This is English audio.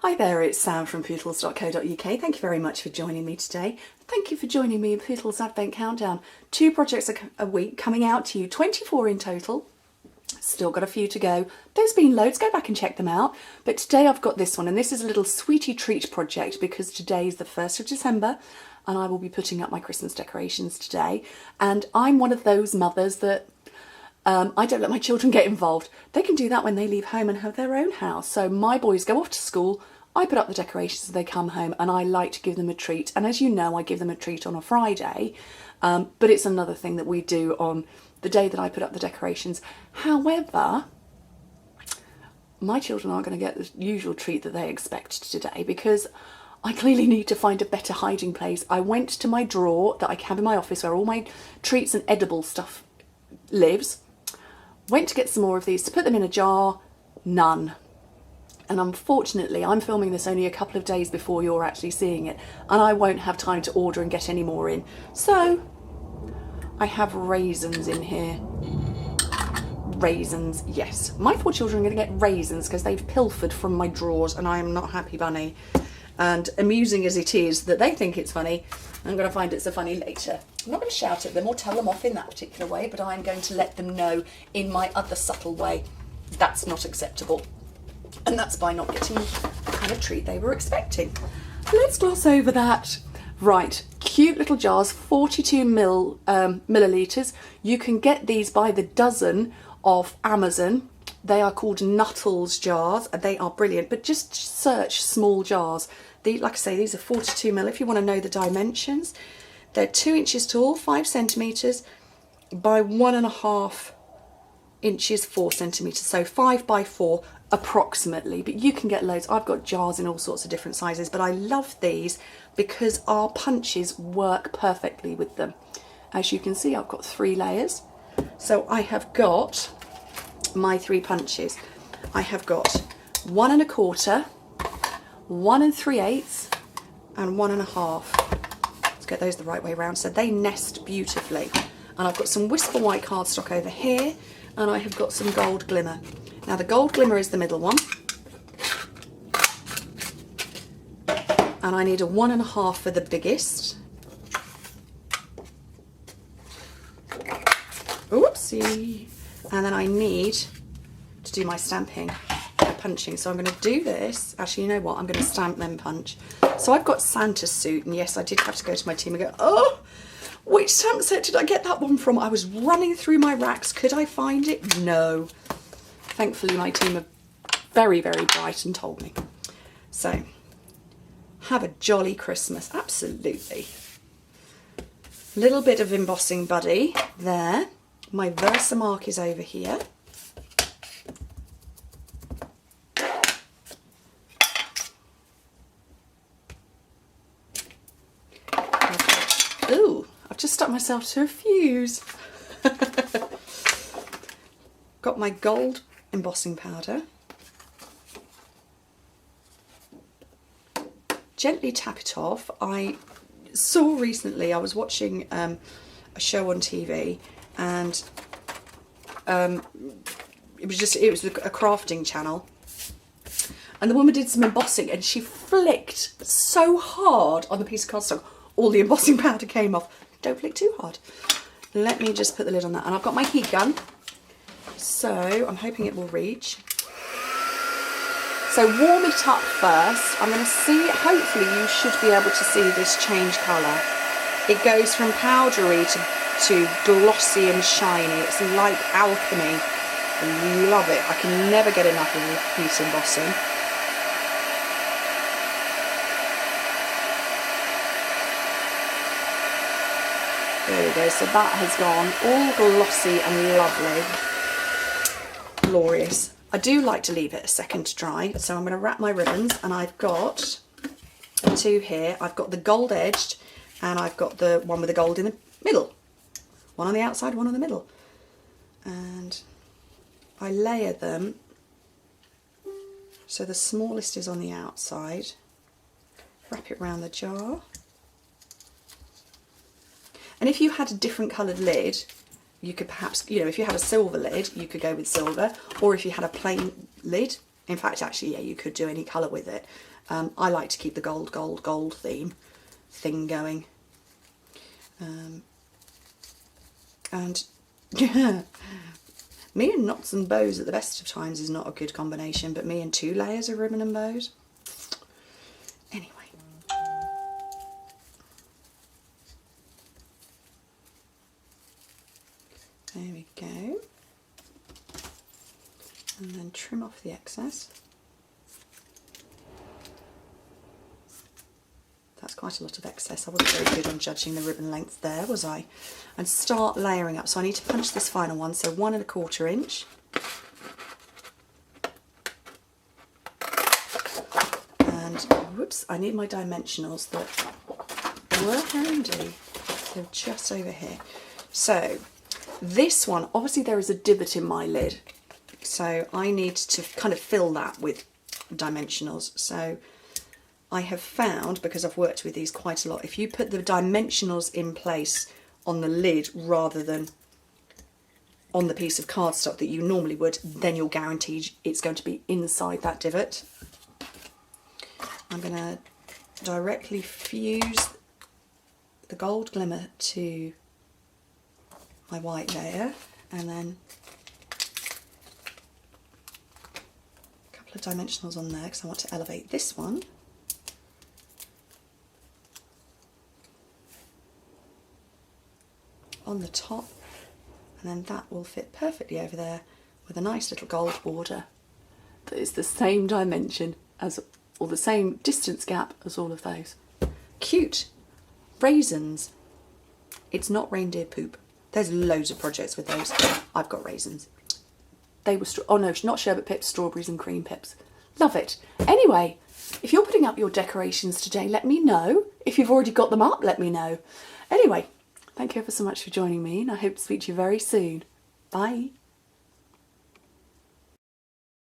Hi there, it's Sam from Pootles.co.uk. Thank you very much for joining me today. Thank you for joining me in Pootles Advent Countdown. 2 projects a week coming out to you, 24 in total. Still got a few to go. There's been loads, go back and check them out. But today I've got this one, and this is a little sweetie treat project because today is the 1st of December and I will be putting up my Christmas decorations today. And I'm one of those mothers that I don't let my children get involved. They can do that when they leave home and have their own house. So my boys go off to school, I put up the decorations as they come home, and I like to give them a treat. And as you know, I give them a treat on a Friday, but it's another thing that we do on the day that I put up the decorations. However, my children aren't going to get the usual treat that they expect today because I clearly need to find a better hiding place. I went to my drawer that I have in my office where all my treats and edible stuff lives. Went to get some more of these to put them in a jar, none. And unfortunately, I'm filming this only a couple of days before you're actually seeing it, and I won't have time to order and get any more in. So, I have raisins in here. Raisins, yes. My 4 children are going to get raisins because they've pilfered from my drawers, and I am not happy bunny. And amusing as it is that they think it's funny, I'm going to find it's a funny later. I'm not going to shout at them or tell them off in that particular way, but I'm going to let them know in my other subtle way that's not acceptable. And that's by not getting the kind of treat they were expecting. Let's gloss over that. Right, cute little jars, 42 millilitres. You can get these by the dozen off Amazon. They are called Nuttles jars. They are brilliant, but just search small jars. Like I say, these are 42 ml if you want to know the dimensions. They're 2 inches tall, 5 centimetres by 1.5 inches, 4 centimetres. So 5 by 4 approximately, but you can get loads. I've got jars in all sorts of different sizes, but I love these because our punches work perfectly with them. As you can see, I've got 3 layers. So I have got my 3 punches. I have got 1 1/4, 1 3/8, and 1 1/2. Let's get those the right way around so they nest beautifully. And I've got some Whisper White cardstock over here, and I have got some Gold Glimmer. Now the Gold Glimmer is the middle one, and I need a 1 1/2 for the biggest. Oopsie. And then I need to do my stamping, punching. So I'm going to do this. Actually, you know what? I'm going to stamp then punch. So I've got Santa's suit, and yes, I did have to go to my team and go, oh, which stamp set did I get that one from? I was running through my racks. Could I find it? No. Thankfully, my team are very, very bright and told me. So, have a jolly Christmas. Absolutely. Little bit of embossing buddy there. My Versamark is over here. Ooh, I've just stuck myself to a fuse. Got my gold embossing powder. Gently tap it off. I saw recently, I was watching a show on TV, and it was a crafting channel, and the woman did some embossing and she flicked so hard on the piece of cardstock all the embossing powder came off. Don't flick too hard. Let me just put the lid on that, and I've got my heat gun, so I'm hoping it will reach. So warm it up first. I'm going to see, hopefully you should be able to see this change colour. It goes from powdery to glossy and shiny. It's like alchemy. I love it. I can never get enough of the heat embossing. There we go. So that has gone all glossy and lovely. Glorious. I do like to leave it a second to dry, so I'm going to wrap my ribbons, and I've got 2 here. I've got the gold edged, and I've got the one with the gold in the middle. One on the outside, one on the middle. And I layer them so the smallest is on the outside. Wrap it around the jar. And if you had a different coloured lid, you could perhaps, you know, if you had a silver lid, you could go with silver, or if you had a plain lid, In fact, actually, yeah, you could do any colour with it. I like to keep the gold, gold, gold thing going. And yeah, me and knots and bows at the best of times is not a good combination, but me and 2 layers of ribbon and bows. Anyway. There we go. And then trim off the excess. That's quite a lot of excess. I wasn't very good on judging the ribbon length there, was I? And start layering up. So I need to punch this final one, so 1 1/4 inch. And whoops, I need my dimensionals that were handy. They're just over here. So this one, obviously there is a divot in my lid, so I need to kind of fill that with dimensionals. So I have found, because I've worked with these quite a lot, if you put the dimensionals in place on the lid rather than on the piece of cardstock that you normally would, then you're guaranteed it's going to be inside that divot. I'm going to directly fuse the gold glimmer to my white layer, and then a couple of dimensionals on there because I want to elevate this one. On the top, and then that will fit perfectly over there with a nice little gold border that is the same dimension as, or the same distance gap as all of those. Cute. Raisins. It's not reindeer poop. There's loads of projects with those. I've got raisins. They were, oh no, not sherbet pips, strawberries and cream pips. Love it. Anyway, if you're putting up your decorations today, let me know. If you've already got them up, let me know. Anyway, thank you ever so much for joining me, and I hope to speak to you very soon. Bye.